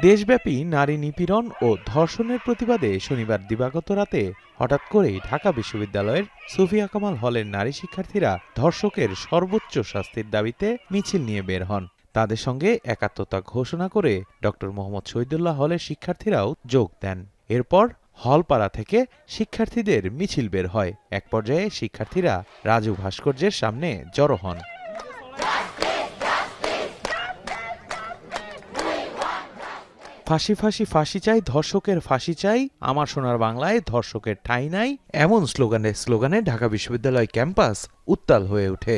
দেশব্যাপী নারী নিপীড়ন ও ধর্ষণের প্রতিবাদে শনিবার দিবাগত রাতে হঠাৎ করেই ঢাকা বিশ্ববিদ্যালয়ের সুফিয়া কামাল হলের নারী শিক্ষার্থীরা ধর্ষকের সর্বোচ্চ শাস্তির দাবিতে মিছিল নিয়ে বের হন। তাদের সঙ্গে একাত্মতা ঘোষণা করে ড. মোহাম্মদ শহীদুল্লাহ হলের শিক্ষার্থীরাও যোগ দেন। এরপর হলপাড়া থেকে শিক্ষার্থীদের মিছিল বের হয়। এক পর্যায়ে শিক্ষার্থীরা রাজু ভাস্কর্যের সামনে জড়ো হন। ফাঁসি ফাঁসি ফাঁসি চাই, ধর্ষকের ফাঁসি চাই, আমার সোনার বাংলায় ধর্ষকের ঠাঁই নাই, এমন স্লোগানে ঢাকা বিশ্ববিদ্যালয় ক্যাম্পাস উত্তাল হয়ে ওঠে।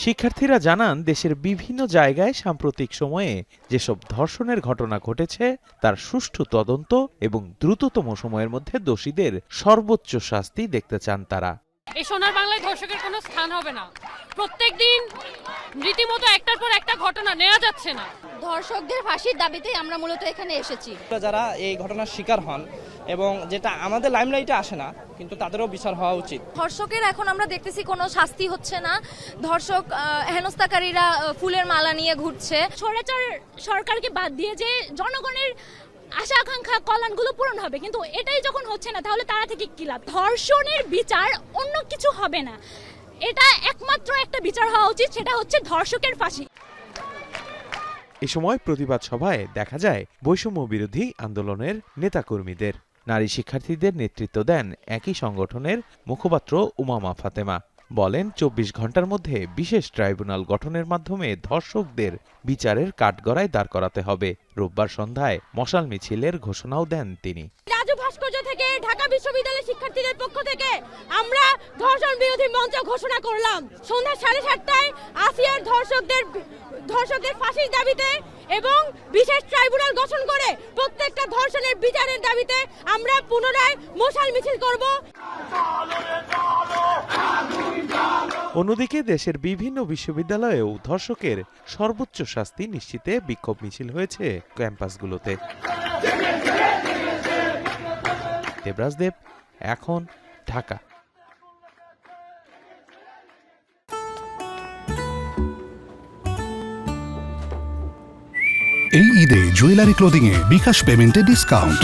শিক্ষার্থীরা জানান, দেশের বিভিন্ন জায়গায় সাম্প্রতিক সময়ে যেসব ধর্ষণের ঘটনা ঘটেছে তার সুষ্ঠু তদন্ত এবং দ্রুততম সময়ের মধ্যে দোষীদের সর্বোচ্চ শাস্তি দেখতে চান তারা। এই সোনার বাংলায় ধর্ষকের কোনো স্থান হবে না। প্রত্যেকদিন রীতিমতো একটার পর একটা ঘটনা নেওয়া যাচ্ছে না। ধর্ষকদের ফাঁসির দাবিতে আমরা মূলত এখানে এসেছি। যারা এই ঘটনার শিকার হন এবং যেটা আমাদের লাইমলাইটে আসে না, কিন্তু তাদেরও বিচার হওয়া উচিত। ধর্ষকের এখন আমরা দেখতেছি কোনো শাস্তি হচ্ছে না। ধর্ষক হেনস্থাকারীরা ফুলের মালা নিয়ে ঘুরছে। স্বৈরাচার সরকারকে বাদ দিয়ে যে জনগণের আশা আকাঙ্ক্ষা কল্যাণগুলো পূরণ হবে, কিন্তু এটাই যখন হচ্ছে না তাহলে তারা থেকে কি লাভ? ধর্ষণের বিচার অন্য কিছু হবে না, এটা একমাত্র একটা বিচার হওয়া উচিত, সেটা হচ্ছে ধর্ষকের ফাঁসি। এ সময় প্রতিবাদ সভায় দেখা যায় বৈষম্য বিরোধী আন্দোলনের নেতাকর্মীদের। নারী শিক্ষার্থীদের নেতৃত্ব দেন একই সংগঠনের মুখপাত্র উমামা ফাতেমা। বলেন, ২৪ ঘন্টার মধ্যে বিশেষ ট্রাইব্যুনাল গঠনের মাধ্যমে ধর্ষকদের বিচারের কাঠগড়ায় দাঁড় করাতে হবে। রোববার সন্ধ্যায় মশাল মিছিলের ঘোষণাও দেন তিনি। রাজু ভাস্কর্য থেকে ঢাকা বিশ্ববিদ্যালয়ের শিক্ষার্থীদের পক্ষ থেকে আমরা ধর্ষণ বিরোধী মঞ্চ ঘোষণা করলাম। সন্ধ্যা 7:30টায় আসিয়ার ধর্ষকদের ফাঁসির দাবিতে এবং বিশেষ ট্রাইব্যুনাল গঠন করে প্রত্যেকটা ধর্ষণের বিচারের দাবিতে আমরা পুনরায় মশাল মিছিল করব। অন্যদিকে দেশের বিভিন্ন বিশ্ববিদ্যালয়েও ধর্ষকের সর্বোচ্চ শাস্তি নিশ্চিতে বিক্ষোভ মিছিল হয়েছে ক্যাম্পাসগুলোতে। দেবরাজ দেব, এখন, ঢাকা। এই ঈদে জুয়েলারি ক্লোদিং এ বিকাশ পেমেন্টে ডিসকাউন্ট।